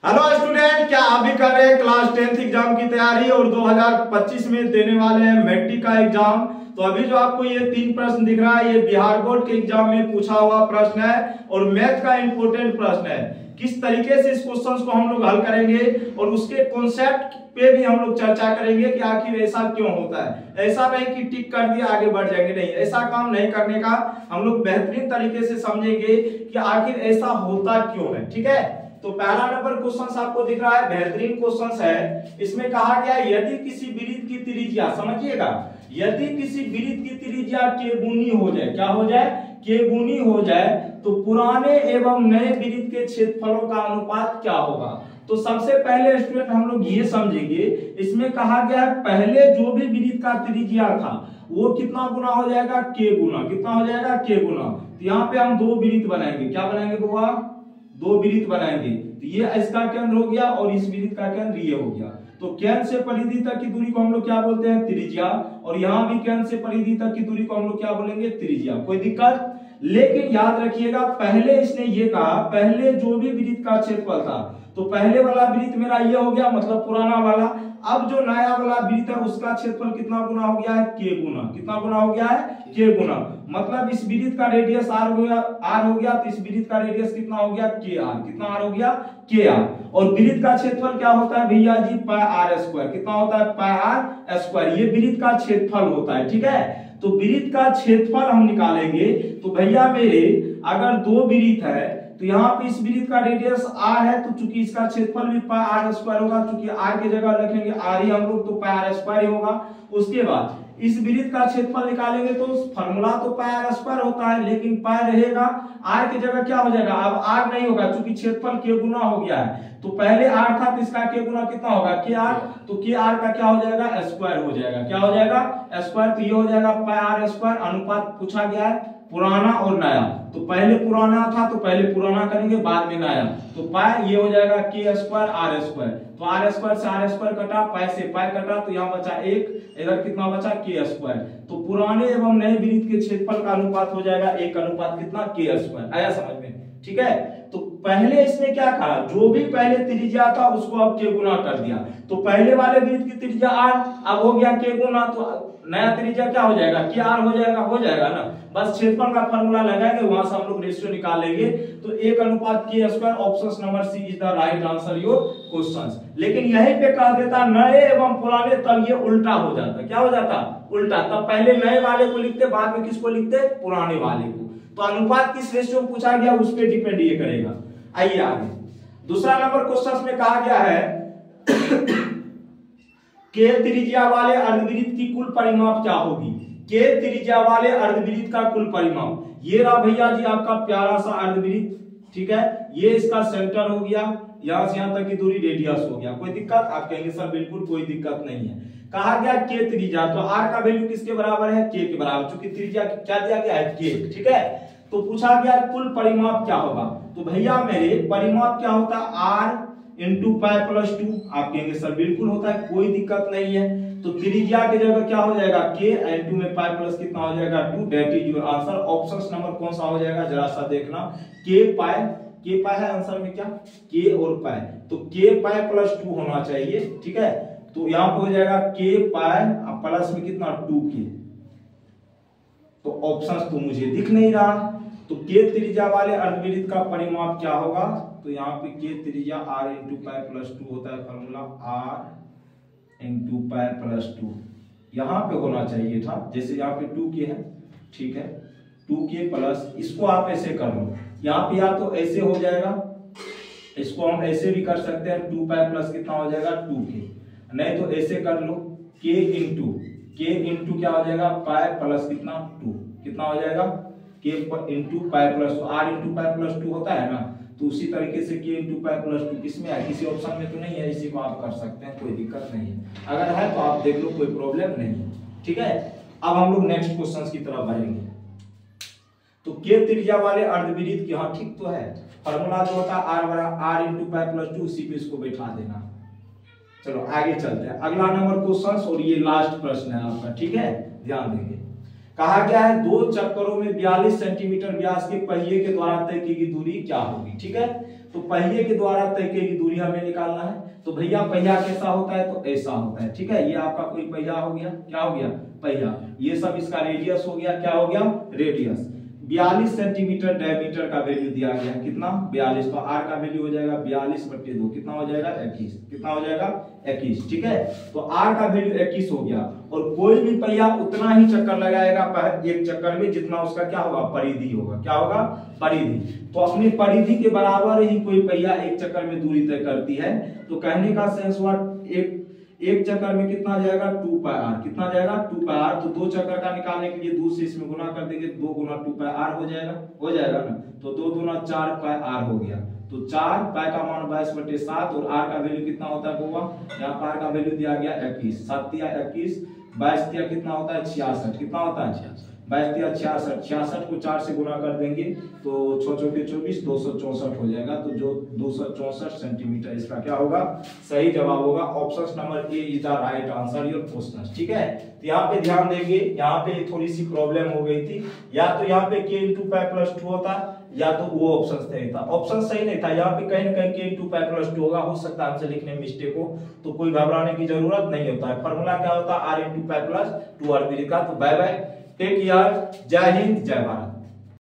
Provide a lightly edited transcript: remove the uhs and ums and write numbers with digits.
Hello student, क्या आप भी कर रहे हैं क्लास 10th एग्जाम की तैयारी और 2025 में देने वाले हैं मैट्रिक का एग्जाम। तो अभी जो आपको ये 3 प्रश्न दिख रहा है, ये बिहार बोर्ड के एग्जाम में पूछा हुआ प्रश्न है और मैथ का इंपॉर्टेंट प्रश्न है। किस तरीके से इस क्वेश्चन को हम लोग हल करेंगे और उसके कॉन्सेप्ट पे भी हम लोग चर्चा करेंगे कि आखिर ऐसा क्यों होता है। ऐसा नहीं कि टिक कर दिया आगे बढ़ जाएंगे, नहीं, ऐसा काम नहीं करने का। हम लोग बेहतरीन तरीके से समझेंगे कि आखिर ऐसा होता क्यों है। ठीक है, तो पहला नंबर क्वेश्चन आपको दिख रहा है, बेहतरीन क्वेश्चन है। इसमें कहा गया यदि किसी वृत्त की त्रिज्या, समझिएगा, यदि किसी वृत्त की त्रिज्या के गुनी हो जाए, क्या हो जाए, के गुनी हो जाए, तो पुराने एवं नए वृत्त के क्षेत्रफलों का अनुपात क्या होगा। तो सबसे पहले स्टूडेंट हम लोग ये समझेंगे, इसमें कहा गया है पहले जो भी वृत्त का त्रिज्या था वो कितना गुना हो जाएगा, के गुना, कितना हो जाएगा, के गुना। तो यहाँ पे हम दो वृत्त बनाएंगे, क्या बनाएंगे बुआ, दो वृत्त बनाएंगे। तो ये इसका केंद्र हो गया और इस वृत्त का केंद्र ये हो गया। तो केंद्र से परिधि तक की दूरी को हम लोग क्या बोलते हैं, त्रिज्या। और यहाँ भी केंद्र से परिधि तक की दूरी को हम लोग क्या बोलेंगे, त्रिज्या। कोई दिक्कत? लेकिन याद रखिएगा, पहले इसने ये कहा पहले जो भी वृत्त का क्षेत्रफल था, तो पहले वाला वृत्त मेरा ये हो गया, मतलब पुराना वाला। अब जो नया वाला वृत्त है उसका क्षेत्रफल कितना गुना हो गया है, के गुना। कितना गुना हो गया है, के गुना। मतलब इस वृत्त का रेडियस आर हो गया, तो इस वृत्त का रेडियस कितना हो गया, के आर। कितना आर हो गया, के आर। और वृत्त का क्षेत्रफल क्या होता है भैया जी, पाई आर स्क्वायर। कितना होता है, पाई आर स्क्वायर। ये वृत्त का क्षेत्रफल होता है। ठीक है, तो वृत्त का क्षेत्रफल हम निकालेंगे। तो भैया मेरे अगर दो वृत्त है तो यहाँ पे इस वृत्त का रेडियस आर है, तो चूंकि इसका क्षेत्रफल भी पाई आर स्क्वायर होगा, चूंकि आर की जगह रखेंगे आर ही हम लोग, तो पाई आर स्क्वायर ही होगा। उसके बाद इस वृत्त का क्षेत्रफल निकालेंगे तो फॉर्मूला तो पाई आर स्क्वायर होता है, लेकिन पाई रहेगा, आर की जगह क्या हो जाएगा, अब आर नहीं होगा चूंकि क्षेत्रफल के गुना हो गया है। तो पहले आर था तो इसका के गुना कितना होगा, के आर। तो के आर का क्या हो जाएगा, स्क्वायर हो जाएगा। क्या हो जाएगा, स्क्वायर। तो ये हो जाएगा पाई आर स्क्वायर। अनुपात पूछा गया है पुराना और नया, तो पहले पुराना था तो पहले पुराना करेंगे, बाद में नया। तो पाई ये हो जाएगा के स्क्वायर आर स्क्वायर। तो आर स्क्वायर से आर स्क्वायर कटा, पाई से पाई कटा, तो यहाँ बचा एक, इधर कितना बचा, के स्क्वायर। तो पुराने एवं नए वृत्त के क्षेत्रफल का अनुपात हो जाएगा एक अनुपात कितना, के स्क्वायर। आया समझ में? ठीक है, तो पहले इसने क्या कहा, जो भी पहले त्रिज्या था उसको अब के गुना कर दिया। तो पहले वाले वृत्त की त्रिज्या आर, अब हो गया के गुना, तो नया त्रिज्या क्या हो जाएगा, के आर हो जाएगा ना। बस क्षेत्रफल का फॉर्मूला लगाएंगे, वहां से हम लोग रेशियो निकाल लेंगे। तो एक अनुपात के square. Option number C is the right answer your questions. लेकिन यहीं पे कह देता नए एवं पुराने, तब ये उल्टा हो जाता। क्या हो जाता, उल्टा। तब पहले नए वाले को लिखते, बाद में किसको लिखते, पुराने वाले को। तो अनुपात किस रेशियो में पूछा गया उस पर डिपेंड ये करेगा। आइए आगे, दूसरा नंबर क्वेश्चन में कहा गया है के त्रिज्या वाले अर्धवृत्त की कुल परिमाप क्या होगी। के त्रिज्या वाले अर्धवृत्त का कुल परिमाप, ये रहा भैया जी आपका प्यारा सा अर्धवृत्त। ठीक है, ये इसका सेंटर हो गया, यहां से यहां तक की दूरी रेडियस हो गया। कोई दिक्कत? आप कहेंगे सर बिल्कुल कोई दिक्कत नहीं है। कहा गया के त्रिज्या, तो आर का वैल्यू किसके बराबर है, के के बराबर, क्योंकि त्रिज्या क्या दिया गया है, के। ठीक है, तो पूछा गया कुल परिमाप क्या होगा। तो भैया मेरे परिमाप क्या होता है, आर इंटू पाई प्लस 2। आप कहेंगे सर बिल्कुल होता है, कोई दिक्कत नहीं है। तो त्रिज्या की जगह क्या हो जाएगा, के, इंटू में पाई प्लस कितना हो जाएगा, 2। That is your answer. Option number कौन सा हो जाएगा, जरा सा देखना, के पाई है आंसर में, क्या, के और पाई। तो के पाई प्लस 2 होना चाहिए। ठीक है, तो यहां पे हो जाएगा के पाई प्लस में कितना, 2 के। तो ऑप्शन तो मुझे दिख नहीं रहा। तो के त्रिज्या वाले अर्धवृत्त का परिमाप क्या होगा, तो यहाँ पे के त्रिज्या आर इंटू पाई प्लस 2 होता है, formula R into pi plus 2। यहाँ पे होना चाहिए था, जैसे यहाँ पे 2 के है। ठीक है, 2 के प्लस, इसको आप ऐसे कर लो, यहाँ पे या तो ऐसे हो जाएगा, इसको हम ऐसे भी कर सकते हैं, 2 पाई प्लस कितना हो जाएगा, 2 के। नहीं तो ऐसे कर लो, के इंटू क्या हो जाएगा, पाई प्लस कितना, 2। कितना हो जाएगा, K into pi plus 2। R into pi plus 2 होता है ना, तो उसी तरीके से के इंटू पाई प्लस 2 किसमें है, किसी ऑप्शन में तो नहीं है, इसी को आप कर सकते हैं, कोई दिक्कत नहीं है। अगर है तो आप देख लो, कोई प्रॉब्लम नहीं है। ठीक है, अब हम लोग नेक्स्ट क्वेश्चन की तरफ बढ़ेंगे। तो के त्रिज्या वाले अर्धवृत्त की, हाँ ठीक तो है, फॉर्मूला जो होता है आर इंटू पाई प्लस 2, उसी पे इसको बैठा देना। चलो आगे चलते हैं, अगला नंबर क्वेश्चन, और ये लास्ट प्रश्न है आपका। ठीक है, ध्यान देंगे। कहा गया है 2 चक्करों में 42 सेंटीमीटर व्यास के पहिए के द्वारा तय की गई दूरी क्या होगी। ठीक है, तो पहिए के द्वारा तय की गई दूरी हमें निकालना है। तो भैया पहिया कैसा होता है, तो ऐसा होता है, ठीक है। ये आपका कोई पहिया हो गया, क्या हो गया, पहिया। ये सब इसका रेडियस हो गया, क्या हो गया, रेडियस। 42 सेंटीमीटर डायमीटर का वैल्यू दिया गया, कितना, 42। तो आर का वैल्यू हो जाएगा 42/2, कितना हो जाएगा, 21, कितना हो जाएगा, 21, ठीक है। तो आर का वैल्यू 21 हो गया। और कोई भी पहिया उतना ही चक्कर लगाएगा एक चक्कर में जितना उसका क्या होगा, परिधि होगा, क्या होगा, परिधि। तो अपनी परिधि के बराबर ही कोई पहिया एक चक्कर में दूरी तय करती है। तो कहने का सेंस हुआ एक चक्कर में कितना जाएगा, 2πr, कितना जाएगा, 2πr। तो 2 चक्कर का निकालने के लिए 2 से इसमें गुना कर देंगे, 2 गुना 2πr हो जाएगा ना। तो 2 दूना 4πr हो गया। तो 4 π का मान 22/7 और r का वैल्यू कितना होता है होगा, यहाँ पर r का वैल्यू दिया गया 21, 7 या 21, 22 या कितना होता है 66, कितना होता है 22 या 66, 66 को 4 से गुना कर देंगे तो 6 चौके 24, 264 हो जाएगा। तो जो 264 सेंटीमीटर इसका क्या होगा, सही जवाब होगा। Option number A is the right answer your question, ठीक है। तो यहाँ पे ध्यान देंगे, यहाँ पे थोड़ी सी प्रॉब्लम हो गई थी, या तो यहाँ पे k × π + 2 होता या तो वो ऑप्शन सही था। ऑप्शन सही नहीं था, यहाँ पे कहीं ना कहीं k × π + 2 होगा, हो सकता है हमसे लिखने में मिस्टेक हो, तो कोई घबराने की जरूरत नहीं होता है। फॉर्मूला क्या होता है, r × π + 2r भी लिखा। तो बाय बाय, टेक केयर, जय हिंद, जय भारत।